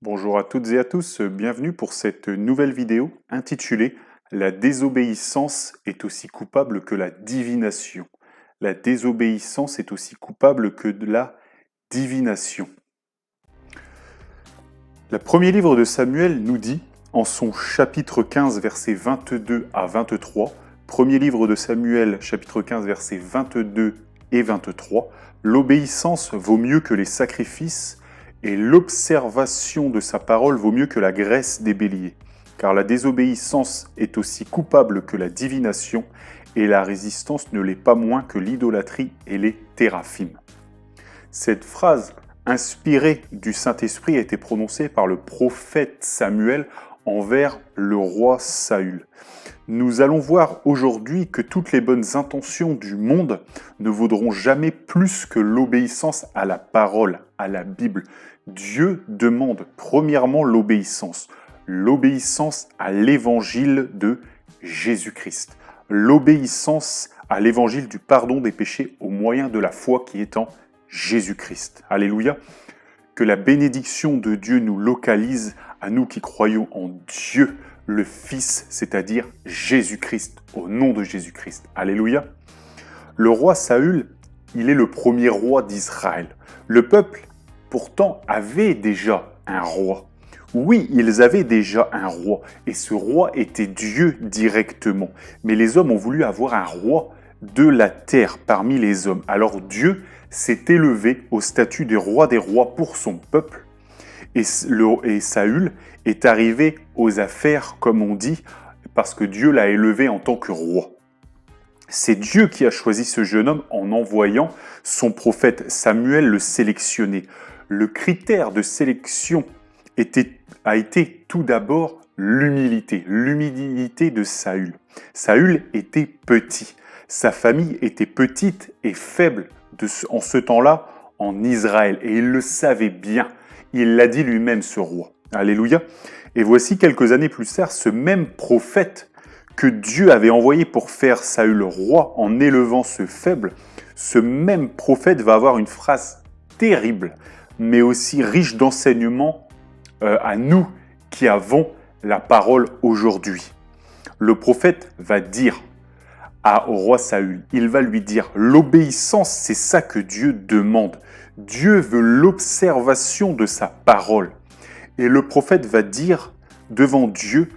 Bonjour à toutes et à tous, bienvenue pour cette nouvelle vidéo intitulée La désobéissance est aussi coupable que la divination. La désobéissance est aussi coupable que de la divination. Le premier livre de Samuel nous dit, en son chapitre 15, versets 22 à 23, premier livre de Samuel, chapitre 15, versets 22 et 23, l'obéissance vaut mieux que les sacrifices, et l'observation de sa parole vaut mieux que la graisse des béliers. Car la désobéissance est aussi coupable que la divination, et la résistance ne l'est pas moins que l'idolâtrie et les théraphim. Cette phrase inspirée du Saint-Esprit a été prononcée par le prophète Samuel envers le roi Saül. Nous allons voir aujourd'hui que toutes les bonnes intentions du monde ne vaudront jamais plus que l'obéissance à la parole, à la Bible. Dieu demande premièrement l'obéissance à l'évangile de Jésus-Christ, l'obéissance à l'évangile du pardon des péchés au moyen de la foi qui est en Jésus-Christ. Alléluia. Que la bénédiction de Dieu nous localise à nous qui croyons en Dieu, le Fils, c'est-à-dire Jésus-Christ, au nom de Jésus-Christ. Alléluia. Le roi Saül, il est le premier roi d'Israël. Le peuple, pourtant, avait déjà un roi. Oui, ils avaient déjà un roi, et ce roi était Dieu directement. Mais les hommes ont voulu avoir un roi de la terre parmi les hommes. Alors Dieu s'est élevé au statut des rois pour son peuple, et Saül est arrivé aux affaires, comme on dit, parce que Dieu l'a élevé en tant que roi. C'est Dieu qui a choisi ce jeune homme en envoyant son prophète Samuel le sélectionner. Le critère de sélection a été tout d'abord l'humilité de Saül. Saül était petit, sa famille était petite et faible en ce temps-là en Israël, et il le savait bien. Il l'a dit lui-même, ce roi. Alléluia. Et voici quelques années plus tard, ce même prophète que Dieu avait envoyé pour faire Saül roi en élevant ce faible, ce même prophète va avoir une phrase terrible, mais aussi riche d'enseignements à nous qui avons la parole aujourd'hui. Le prophète va dire au roi Saül, il va lui dire, l'obéissance, c'est ça que Dieu demande. Dieu veut l'observation de sa parole. Et le prophète va dire devant Dieu,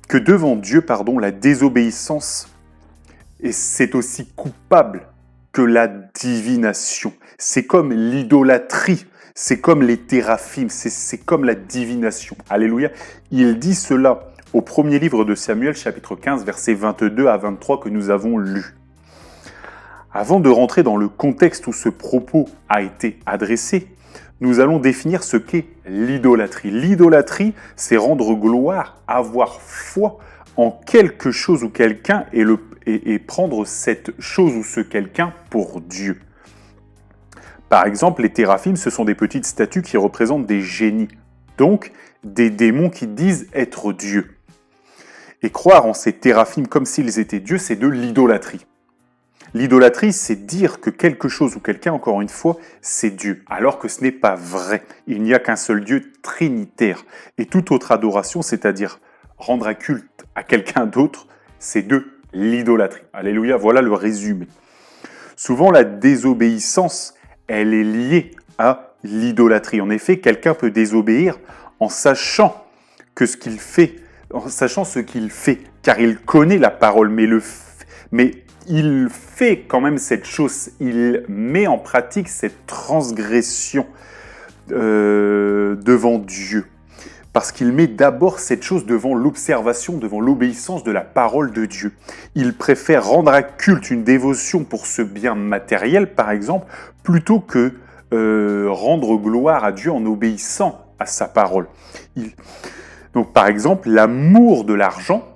la désobéissance, et c'est aussi coupable que la divination. C'est comme l'idolâtrie, c'est comme les théraphim, c'est comme la divination. Alléluia. Il dit cela au premier livre de Samuel, chapitre 15, versets 22 à 23 que nous avons lus. Avant de rentrer dans le contexte où ce propos a été adressé, nous allons définir ce qu'est l'idolâtrie. L'idolâtrie, c'est rendre gloire, avoir foi en quelque chose ou quelqu'un et prendre cette chose ou ce quelqu'un pour Dieu. Par exemple, les théraphim, ce sont des petites statues qui représentent des génies, donc des démons qui disent être Dieu. Et croire en ces théraphim comme s'ils étaient dieux, c'est de l'idolâtrie. L'idolâtrie, c'est dire que quelque chose ou quelqu'un, encore une fois, c'est Dieu, alors que ce n'est pas vrai. Il n'y a qu'un seul Dieu trinitaire. Et toute autre adoration, c'est-à-dire rendre un culte à quelqu'un d'autre, c'est de l'idolâtrie. Alléluia, voilà le résumé. Souvent, la désobéissance, elle est liée à l'idolâtrie. En effet, quelqu'un peut désobéir en sachant ce qu'il fait, car il connaît la parole, mais il fait quand même cette chose, il met en pratique cette transgression devant Dieu. Parce qu'il met d'abord cette chose devant l'observation, devant l'obéissance de la parole de Dieu. Il préfère rendre un culte, une dévotion pour ce bien matériel, par exemple, plutôt que rendre gloire à Dieu en obéissant à sa parole. Donc, par exemple, l'amour de l'argent,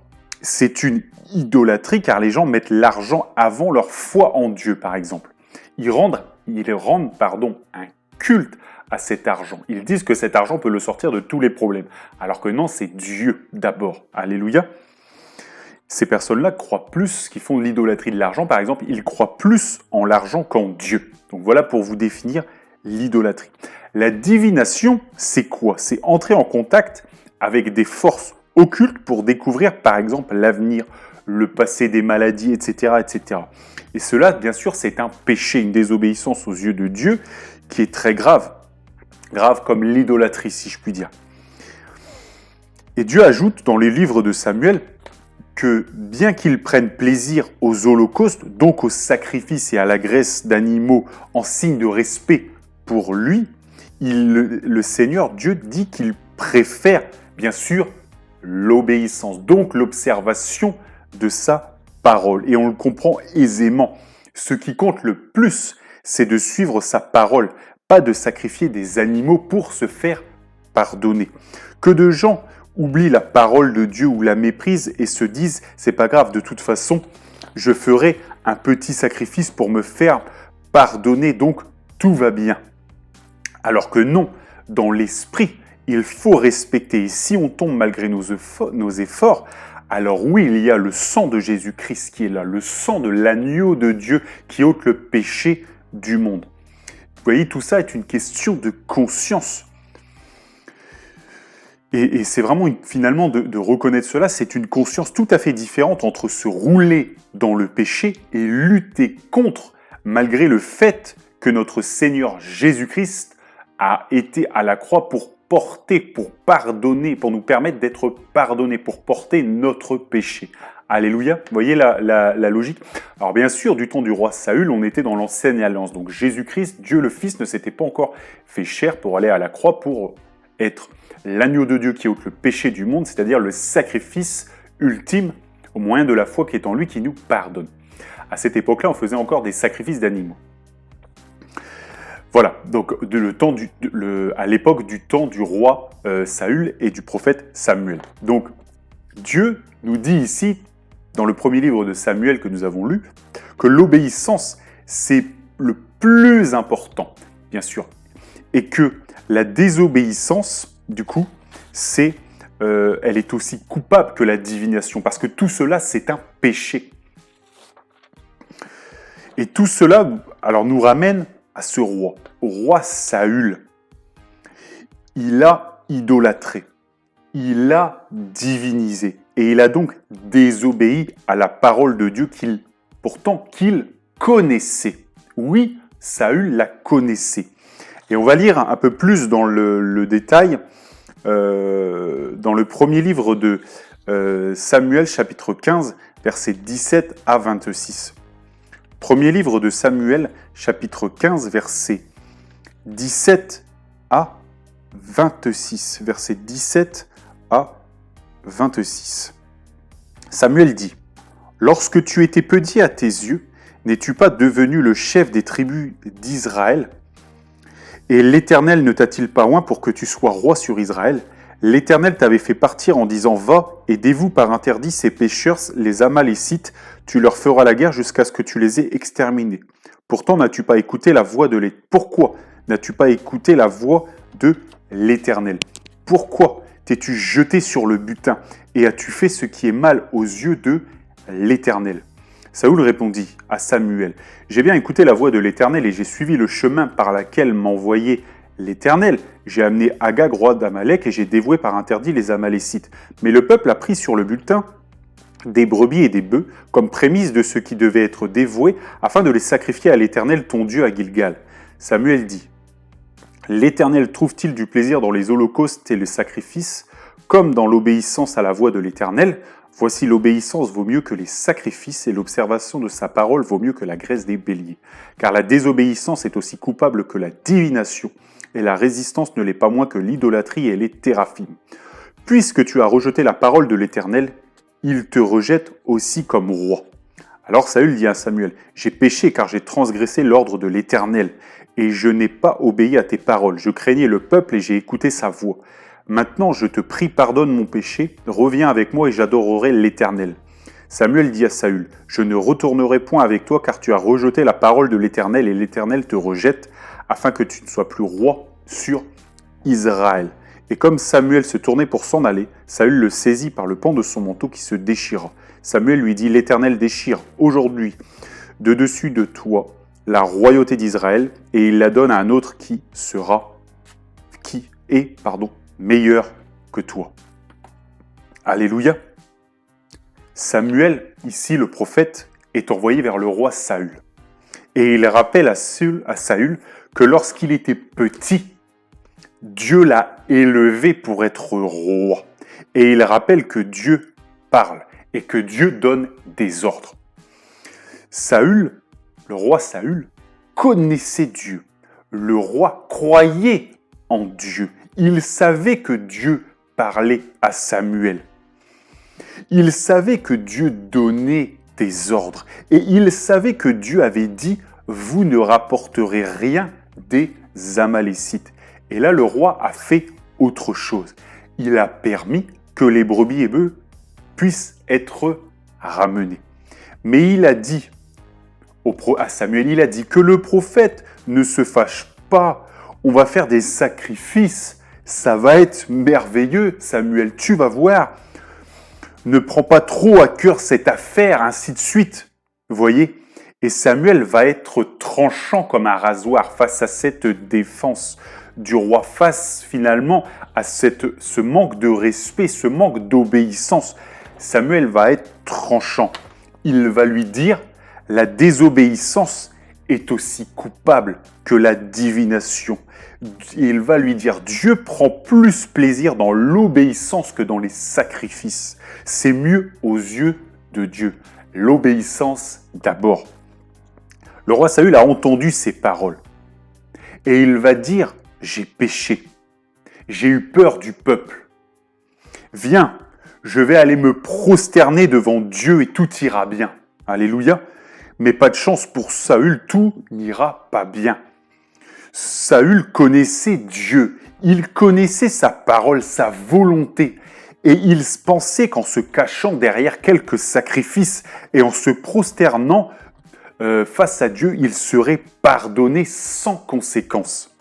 c'est une idolâtrie car les gens mettent l'argent avant leur foi en Dieu, par exemple. Ils rendent un culte à cet argent. Ils disent que cet argent peut le sortir de tous les problèmes. Alors que non, c'est Dieu d'abord. Alléluia. Ces personnes-là croient plus, qui font de l'idolâtrie de l'argent, par exemple, ils croient plus en l'argent qu'en Dieu. Donc voilà pour vous définir l'idolâtrie. La divination, c'est quoi? C'est entrer en contact avec des forces occultes pour découvrir, par exemple, l'avenir, le passé des maladies, etc., etc. Et cela, bien sûr, c'est un péché, une désobéissance aux yeux de Dieu qui est très grave. Grave comme l'idolâtrie, si je puis dire. Et Dieu ajoute dans les livres de Samuel que bien qu'il prenne plaisir aux holocaustes, donc aux sacrifices et à la graisse d'animaux en signe de respect pour lui, le Seigneur Dieu dit qu'il préfère bien sûr l'obéissance, donc l'observation de sa parole. Et on le comprend aisément. Ce qui compte le plus, c'est de suivre sa parole, pas de sacrifier des animaux pour se faire pardonner. Que de gens oublient la parole de Dieu ou la méprisent et se disent « c'est pas grave, de toute façon, je ferai un petit sacrifice pour me faire pardonner, donc tout va bien ». Alors que non, dans l'esprit, il faut respecter. Et si on tombe malgré nos efforts, alors oui, il y a le sang de Jésus-Christ qui est là, le sang de l'agneau de Dieu qui ôte le péché du monde. Vous voyez, tout ça est une question de conscience. Et c'est vraiment finalement de reconnaître cela, c'est une conscience tout à fait différente entre se rouler dans le péché et lutter contre, malgré le fait que notre Seigneur Jésus-Christ a été à la croix pour porter, pour pardonner, pour nous permettre d'être pardonnés, pour porter notre péché. Alléluia, vous voyez la logique? Alors bien sûr, du temps du roi Saül, on était dans l'ancienne alliance. Donc Jésus-Christ, Dieu le Fils, ne s'était pas encore fait chair pour aller à la croix, pour être l'agneau de Dieu qui ôte le péché du monde, c'est-à-dire le sacrifice ultime au moyen de la foi qui est en lui, qui nous pardonne. À cette époque-là, on faisait encore des sacrifices d'animaux. Voilà, donc à l'époque du temps du roi Saül et du prophète Samuel. Donc Dieu nous dit ici, dans le premier livre de Samuel que nous avons lu, que l'obéissance, c'est le plus important, bien sûr, et que la désobéissance, du coup, elle est aussi coupable que la divination, parce que tout cela, c'est un péché. Et tout cela, alors, nous ramène à ce roi, au roi Saül. Il a idolâtré, il a divinisé, et il a donc désobéi à la parole de Dieu qu'il connaissait. Oui, Saül la connaissait. Et on va lire un peu plus dans le détail, dans le premier livre de Samuel, chapitre 15, versets 17 à 26. Premier livre de Samuel, chapitre 15, versets 17 à 26. Versets 17 à 26. Samuel dit : « Lorsque tu étais petit à tes yeux, n'es-tu pas devenu le chef des tribus d'Israël ? Et l'Éternel ne t'a-t-il pas oint pour que tu sois roi sur Israël ? L'Éternel t'avait fait partir en disant : Va et dévoue par interdit ces pécheurs, les Amalécites, tu leur feras la guerre jusqu'à ce que tu les aies exterminés. Pourtant n'as-tu pas écouté la voix de l'Éternel ? Pourquoi n'as-tu pas écouté la voix de l'Éternel ? Pourquoi t'es-tu jeté sur le butin et as-tu fait ce qui est mal aux yeux de l'Éternel ? Saül répondit à Samuel : J'ai bien écouté la voix de l'Éternel et j'ai suivi le chemin par lequel m'envoyait l'Éternel. J'ai amené Agag, roi d'Amalek, et j'ai dévoué par interdit les Amalécites. Mais le peuple a pris sur le butin des brebis et des bœufs comme prémisse de ce qui devait être dévoué afin de les sacrifier à l'Éternel ton Dieu à Gilgal. Samuel dit : L'Éternel trouve-t-il du plaisir dans les holocaustes et les sacrifices, comme dans l'obéissance à la voix de l'Éternel ? Voici l'obéissance vaut mieux que les sacrifices et l'observation de sa parole vaut mieux que la graisse des béliers. Car la désobéissance est aussi coupable que la divination, et la résistance ne l'est pas moins que l'idolâtrie et les théraphim. Puisque tu as rejeté la parole de l'Éternel, il te rejette aussi comme roi. Alors Saül dit à Samuel : J'ai péché car j'ai transgressé l'ordre de l'Éternel, et je n'ai pas obéi à tes paroles. Je craignais le peuple et j'ai écouté sa voix. Maintenant, je te prie, pardonne mon péché, reviens avec moi et j'adorerai l'Éternel. Samuel dit à Saül : Je ne retournerai point avec toi car tu as rejeté la parole de l'Éternel et l'Éternel te rejette, afin que tu ne sois plus roi sur Israël. Et comme Samuel se tournait pour s'en aller, Saül le saisit par le pan de son manteau qui se déchira. Samuel lui dit : L'Éternel déchire aujourd'hui de dessus de toi la royauté d'Israël et il la donne à un autre qui sera est meilleur que toi. Alléluia. Samuel, ici le prophète, est envoyé vers le roi Saül. Et il rappelle à Saül que lorsqu'il était petit, Dieu l'a élevé pour être roi. Et il rappelle que Dieu parle et que Dieu donne des ordres. Saül, le roi Saül, connaissait Dieu. Le roi croyait en Dieu. Il savait que Dieu parlait à Samuel. Il savait que Dieu donnait des ordres. Et il savait que Dieu avait dit « Vous ne rapporterez rien des Amalécites ». Et là, le roi a fait autre chose. Il a permis que les brebis et bœufs puissent être ramenés. Mais il a dit à Samuel, il a dit que le prophète ne se fâche pas. On va faire des sacrifices. Ça va être merveilleux. Samuel, tu vas voir. Ne prends pas trop à cœur cette affaire, ainsi de suite. Vous voyez ? Et Samuel va être tranchant comme un rasoir face à cette défense du roi, face finalement à ce manque de respect, ce manque d'obéissance. Samuel va être tranchant. Il va lui dire « La désobéissance est aussi coupable que la divination ». Il va lui dire « Dieu prend plus plaisir dans l'obéissance que dans les sacrifices. C'est mieux aux yeux de Dieu. L'obéissance d'abord. » Le roi Saül a entendu ces paroles. Et il va dire « J'ai péché. J'ai eu peur du peuple. Viens, je vais aller me prosterner devant Dieu et tout ira bien. » Alléluia. Mais pas de chance pour Saül, tout n'ira pas bien. Saül connaissait Dieu, il connaissait sa parole, sa volonté. Et il pensait qu'en se cachant derrière quelques sacrifices et en se prosternant face à Dieu, il serait pardonné sans conséquence.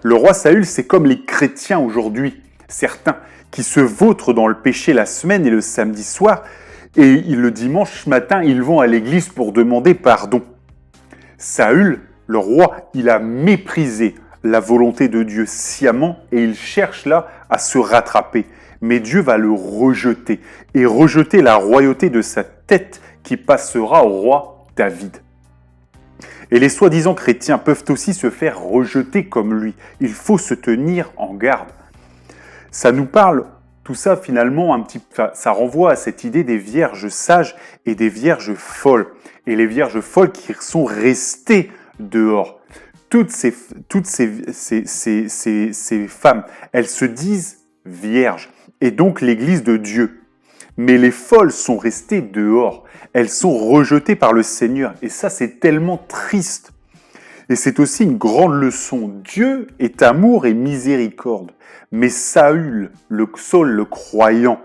Le roi Saül, c'est comme les chrétiens aujourd'hui, certains qui se vautrent dans le péché la semaine et le samedi soir, et le dimanche matin, ils vont à l'église pour demander pardon. Saül, le roi, il a méprisé la volonté de Dieu sciemment et il cherche là à se rattraper. Mais Dieu va le rejeter et rejeter la royauté de sa tête qui passera au roi David. Et les soi-disant chrétiens peuvent aussi se faire rejeter comme lui. Il faut se tenir en garde. Ça nous parle, tout ça finalement, ça renvoie à cette idée des vierges sages et des vierges folles. Et les vierges folles qui sont restées dehors. Toutes ces femmes, elles se disent vierges, et donc l'église de Dieu. Mais les folles sont restées dehors. Elles sont rejetées par le Seigneur. Et ça, c'est tellement triste. Et c'est aussi une grande leçon. Dieu est amour et miséricorde. Mais Saül, Saul le croyant,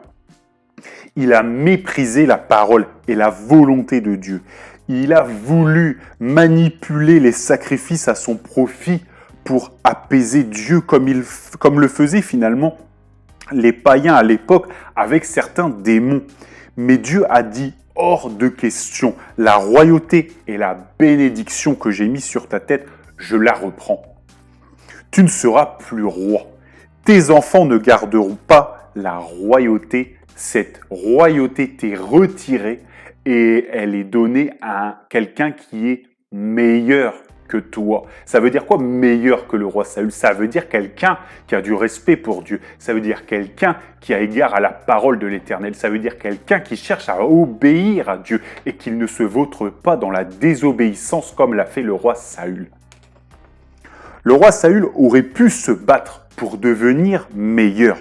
il a méprisé la parole et la volonté de Dieu. Il a voulu manipuler les sacrifices à son profit pour apaiser Dieu comme le faisaient finalement les païens à l'époque avec certains démons. Mais Dieu a dit hors de question, la royauté et la bénédiction que j'ai mise sur ta tête, je la reprends. Tu ne seras plus roi. Tes enfants ne garderont pas la royauté. Cette royauté t'est retirée et elle est donnée à quelqu'un qui est meilleur que toi. Ça veut dire quoi meilleur que le roi Saül? Ça veut dire quelqu'un qui a du respect pour Dieu. Ça veut dire quelqu'un qui a égard à la parole de l'Éternel. Ça veut dire quelqu'un qui cherche à obéir à Dieu et qu'il ne se vautre pas dans la désobéissance comme l'a fait le roi Saül. Le roi Saül aurait pu se battre pour devenir meilleur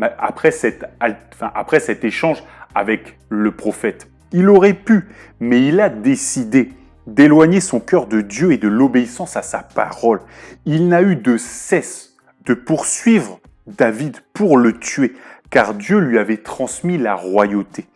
après cet échange avec le prophète. Il aurait pu, mais il a décidé d'éloigner son cœur de Dieu et de l'obéissance à sa parole. Il n'a eu de cesse de poursuivre David pour le tuer, car Dieu lui avait transmis la royauté.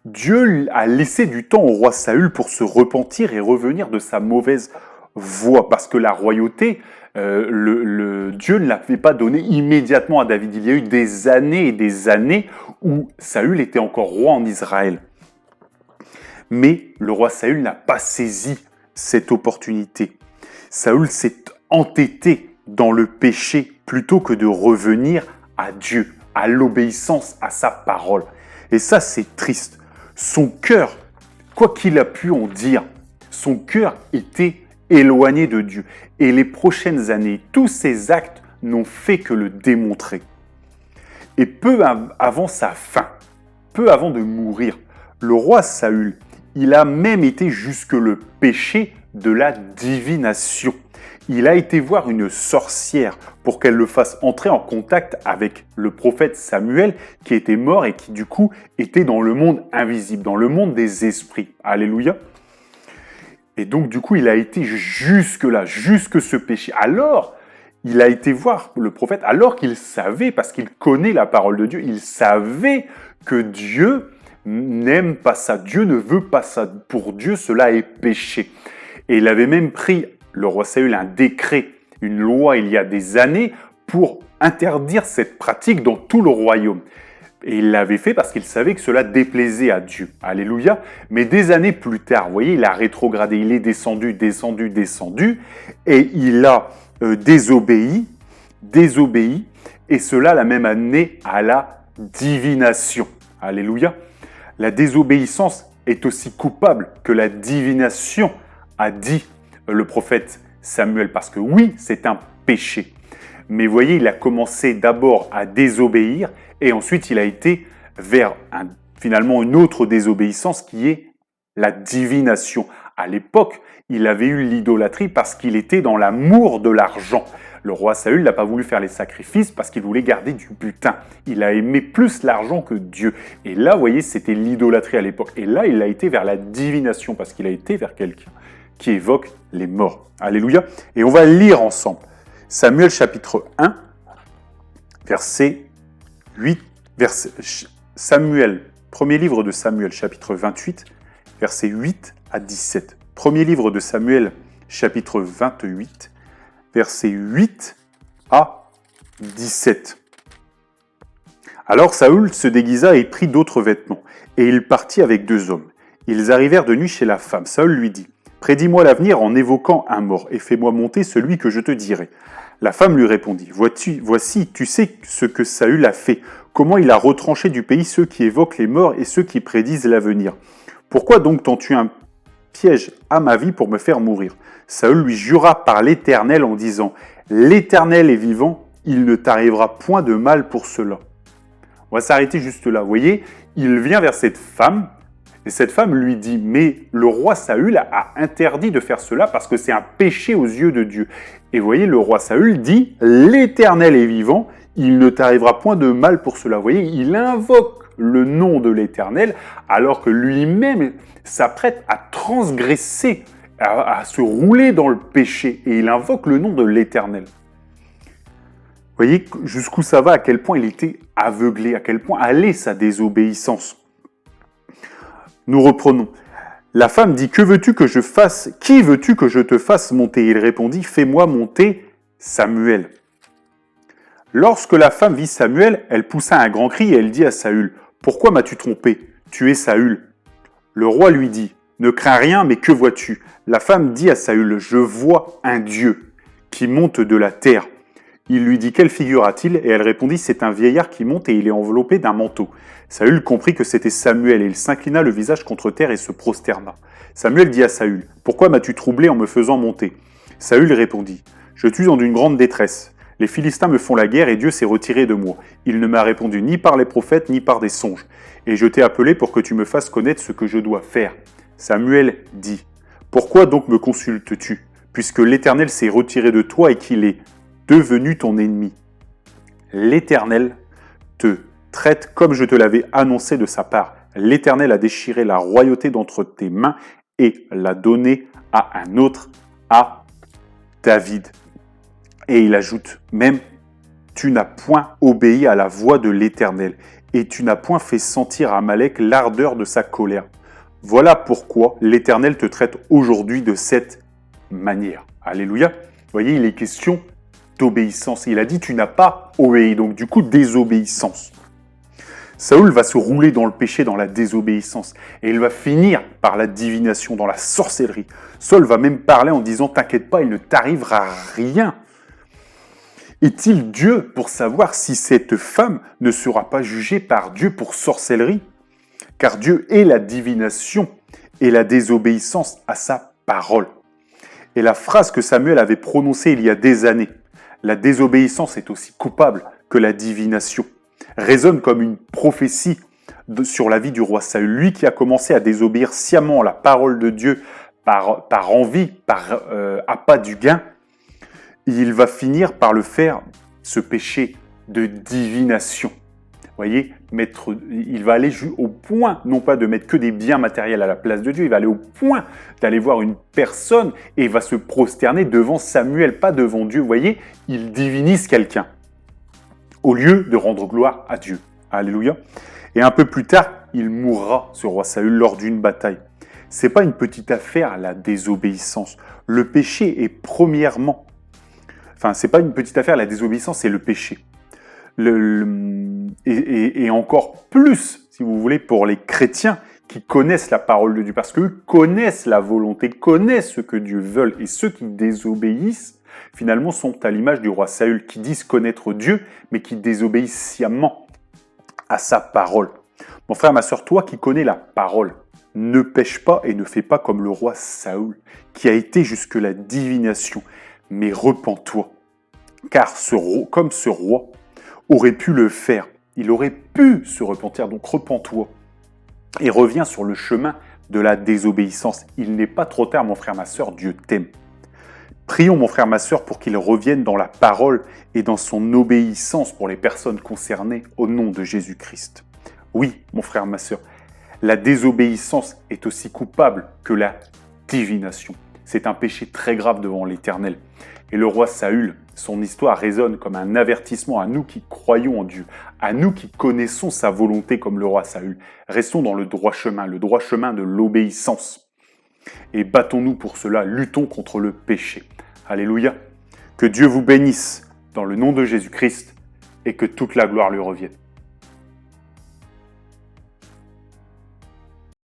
Dieu a laissé du temps au roi Saül pour se repentir et revenir de sa mauvaise voie, parce que la royauté, Dieu ne l'avait pas donnée immédiatement à David. Il y a eu des années et des années où Saül était encore roi en Israël. Mais le roi Saül n'a pas saisi cette opportunité. Saül s'est entêté dans le péché plutôt que de revenir à Dieu, à l'obéissance à sa parole. Et ça, c'est triste. Son cœur, quoi qu'il a pu en dire, son cœur était éloigné de Dieu. Et les prochaines années, tous ses actes n'ont fait que le démontrer. Et peu avant sa fin, peu avant de mourir, le roi Saül, il a même été jusque le péché de la divination. Il a été voir une sorcière pour qu'elle le fasse entrer en contact avec le prophète Samuel qui était mort et qui du coup était dans le monde invisible, dans le monde des esprits. Alléluia. Et donc du coup il a été jusque là, jusque ce péché. Alors il a été voir le prophète alors qu'il savait, parce qu'il connaît la parole de Dieu, il savait que Dieu n'aime pas ça, Dieu ne veut pas ça. Pour Dieu, cela est péché. Et il avait même pris, le roi Saül, un décret, une loi il y a des années pour interdire cette pratique dans tout le royaume. Et il l'avait fait parce qu'il savait que cela déplaisait à Dieu. Alléluia. Mais des années plus tard, vous voyez, il a rétrogradé, il est descendu, et il a désobéi, et cela la même année à la divination. Alléluia. La désobéissance est aussi coupable que la divination, a dit le prophète Samuel, parce que oui, c'est un péché. Mais vous voyez, il a commencé d'abord à désobéir et ensuite il a été vers finalement une autre désobéissance qui est la divination. À l'époque, il avait eu l'idolâtrie parce qu'il était dans l'amour de l'argent. Le roi Saül n'a pas voulu faire les sacrifices parce qu'il voulait garder du butin. Il a aimé plus l'argent que Dieu. Et là, vous voyez, c'était l'idolâtrie à l'époque. Et là, il a été vers la divination parce qu'il a été vers quelqu'un qui évoque les morts. Alléluia. Et on va lire ensemble. Samuel chapitre 1, verset 8. Samuel, premier livre de Samuel, chapitre 28, versets 8 à 17. Premier livre de Samuel, chapitre 28, versets 8 à 17. Alors Saül se déguisa et prit d'autres vêtements, et il partit avec 2 hommes. Ils arrivèrent de nuit chez la femme. Saül lui dit, « Prédis-moi l'avenir en évoquant un mort, et fais-moi monter celui que je te dirai. » La femme lui répondit, « Voici, tu sais ce que Saül a fait, comment il a retranché du pays ceux qui évoquent les morts et ceux qui prédisent l'avenir. Pourquoi donc tends-tu un piège à ma vie pour me faire mourir ?» Saül lui jura par l'Éternel en disant, « L'Éternel est vivant, il ne t'arrivera point de mal pour cela. » On va s'arrêter juste là. Vous voyez, il vient vers cette femme, et cette femme lui dit, mais le roi Saül a interdit de faire cela parce que c'est un péché aux yeux de Dieu. Et vous voyez, le roi Saül dit, l'Éternel est vivant, il ne t'arrivera point de mal pour cela. Vous voyez, il invoque le nom de l'Éternel alors que lui-même s'apprête à transgresser, à se rouler dans le péché. Et il invoque le nom de l'Éternel. Vous voyez jusqu'où ça va, à quel point il était aveuglé, à quel point allait sa désobéissance. Nous reprenons. La femme dit, que veux-tu que je fasse? Qui veux-tu que je te fasse monter? Il répondit, fais-moi monter Samuel. Lorsque la femme vit Samuel, elle poussa un grand cri et elle dit à Saül, pourquoi m'as-tu trompé? Tu es Saül. Le roi lui dit, ne crains rien, mais que vois-tu? La femme dit à Saül, je vois un Dieu qui monte de la terre. Il lui dit, quelle figure a-t-il? Et elle répondit, c'est un vieillard qui monte et il est enveloppé d'un manteau. Saül comprit que c'était Samuel et il s'inclina le visage contre terre et se prosterna. Samuel dit à Saül, pourquoi m'as-tu troublé en me faisant monter? Saül répondit, je suis dans une grande détresse. Les Philistins me font la guerre et Dieu s'est retiré de moi. Il ne m'a répondu ni par les prophètes ni par des songes. Et je t'ai appelé pour que tu me fasses connaître ce que je dois faire. Samuel dit, pourquoi donc me consultes-tu, puisque l'Éternel s'est retiré de toi et qu'il est devenu ton ennemi? L'Éternel te traite comme je te l'avais annoncé de sa part. L'Éternel a déchiré la royauté d'entre tes mains et l'a donnée à un autre, à David. Et il ajoute même, tu n'as point obéi à la voix de l'Éternel et tu n'as point fait sentir à Amalek l'ardeur de sa colère. Voilà pourquoi l'Éternel te traite aujourd'hui de cette manière. Alléluia. Vous voyez, il est question d'obéissance. Il a dit, tu n'as pas obéi. Donc du coup, désobéissance. Saül va se rouler dans le péché, dans la désobéissance. Et il va finir par la divination, dans la sorcellerie. Saül va même parler en disant, t'inquiète pas, il ne t'arrivera rien. Est-il Dieu pour savoir si cette femme ne sera pas jugée par Dieu pour sorcellerie? Car Dieu est la divination et la désobéissance à sa parole. Et la phrase que Samuel avait prononcée il y a des années, la désobéissance est aussi coupable que la divination, résonne comme une prophétie sur la vie du roi Saül. Lui qui a commencé à désobéir sciemment à la parole de Dieu par envie, par appât du gain, il va finir par le faire, ce péché de divination. Vous voyez, il va aller au point, non pas de mettre que des biens matériels à la place de Dieu, il va aller au point d'aller voir une personne et il va se prosterner devant Samuel, pas devant Dieu. Vous voyez, il divinise quelqu'un au lieu de rendre gloire à Dieu. Alléluia. Et un peu plus tard, il mourra, ce roi Saül, lors d'une bataille. C'est pas une petite affaire, la désobéissance. Le péché est premièrement... Enfin, c'est pas une petite affaire, la désobéissance, c'est le péché. Et encore plus, si vous voulez, pour les chrétiens qui connaissent la parole de Dieu, parce qu'eux connaissent la volonté, connaissent ce que Dieu veut, et ceux qui désobéissent, finalement, sont à l'image du roi Saül, qui disent connaître Dieu, mais qui désobéissent sciemment à sa parole. Mon frère, ma sœur, toi qui connais la parole, ne pêche pas et ne fais pas comme le roi Saül, qui a été jusque la divination, mais repens-toi, car comme ce roi aurait pu le faire, il aurait pu se repentir, donc repens-toi et reviens sur le chemin de la désobéissance. Il n'est pas trop tard, mon frère, ma sœur, Dieu t'aime. Prions, mon frère, ma sœur, pour qu'il revienne dans la parole et dans son obéissance pour les personnes concernées au nom de Jésus-Christ. Oui, mon frère, ma sœur, la désobéissance est aussi coupable que la divination. C'est un péché très grave devant l'Éternel. Et le roi Saül, son histoire résonne comme un avertissement à nous qui croyons en Dieu, à nous qui connaissons sa volonté comme le roi Saül. Restons dans le droit chemin de l'obéissance. Et battons-nous pour cela, luttons contre le péché. Alléluia. Que Dieu vous bénisse dans le nom de Jésus-Christ et que toute la gloire lui revienne.